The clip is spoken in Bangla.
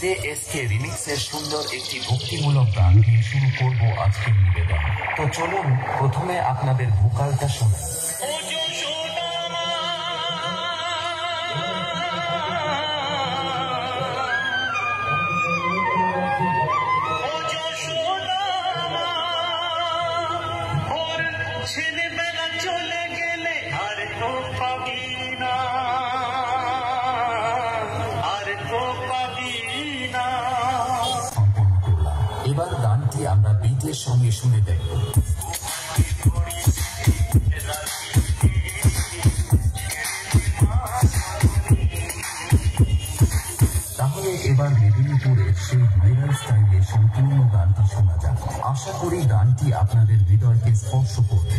JSK রিমিক্সের সুন্দর একটি ভক্তিমূলক গান দিয়ে শুরু করব আজকের নিবেদন। তো চলুন প্রথমে আপনাদের ভোকালটা শোনাই। ছেলেবেলা চলে গেলে আর তো পাবি না, আর তো পাবি না। সম্পূর্ণ করলাম। এবার গানটি আমরা বিটের সঙ্গে শুনে দেখব। তাহলে এবার মেদিনীপুরের সেই ভাইরাল স্টাইলে সম্পূর্ণ গানটি শোনা যাক। আশা করি গানটি আপনাদের হৃদয়কে স্পর্শ করবে।